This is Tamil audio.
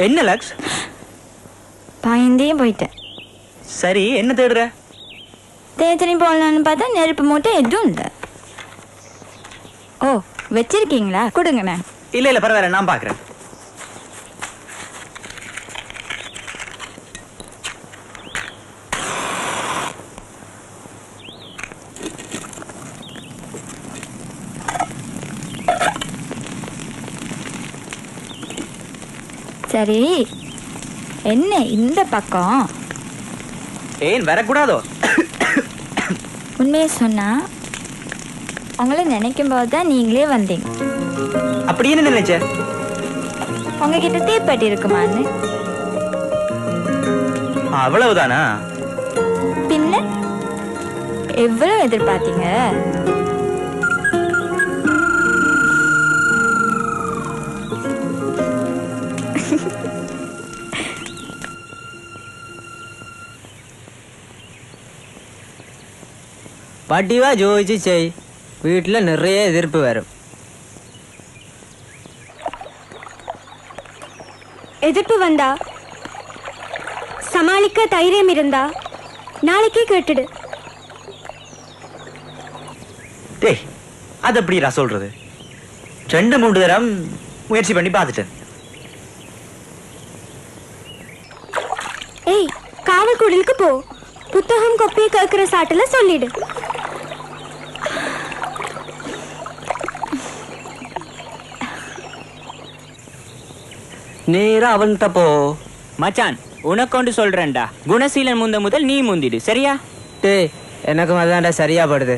என்ன லக்ஸ்? பயந்தே போயிட்டேன். சரி, என்ன தேடுற? தேத்தனி போடலான்னு பார்த்தா நெருப்பு மூட்டை எதுவும் இல்லை. ஓ, வச்சிருக்கீங்களா? கொடுங்கண்ணே. இல்லை இல்லை பரவாயில்ல, நான் பார்க்குறேன். சரி, என்ன இந்த பக்கம்? ஏன் வரக்கூடாதோ? உண்மையை சொன்னா உங்களை நினைக்கும் போது தான் நீங்களே வந்தீங்க. அப்படி என்ன நினைச்ச? உங்ககிட்ட தீப்பெட்டி இருக்குமான்னு. அவ்வளவுதானா? பின்ன எவ்வளவு எதிர்பார்த்தீங்க? പട്ടിവാ ചോദിച്ച് ചെയ്. വീട്ടിൽ നിറയെ എതിർപ്പ് വരും. எதிர்ப்பு வந்தா சமாளிக்க தைரியம் இருந்தா நாளைக்கே கேட்டுடு. டேய், அது எப்படிடா சொல்றது? 2-3 தரம் முயற்சி பண்ணி பார்த்துட்டேன். ஏய், காவல் குடிலுக்கு போ. புத்தகம் கொப்பியை கேட்கிற சாட்டுல சொல்லிடு. நேரா அவன்கிட்ட போ. மச்சான், உனக்கொண்டு சொல்றேன்டா, குணசீலன் முந்த முதல் நீ முந்திடு, சரியா? டேய், எனக்கும் அதான்டா சரியா படுது.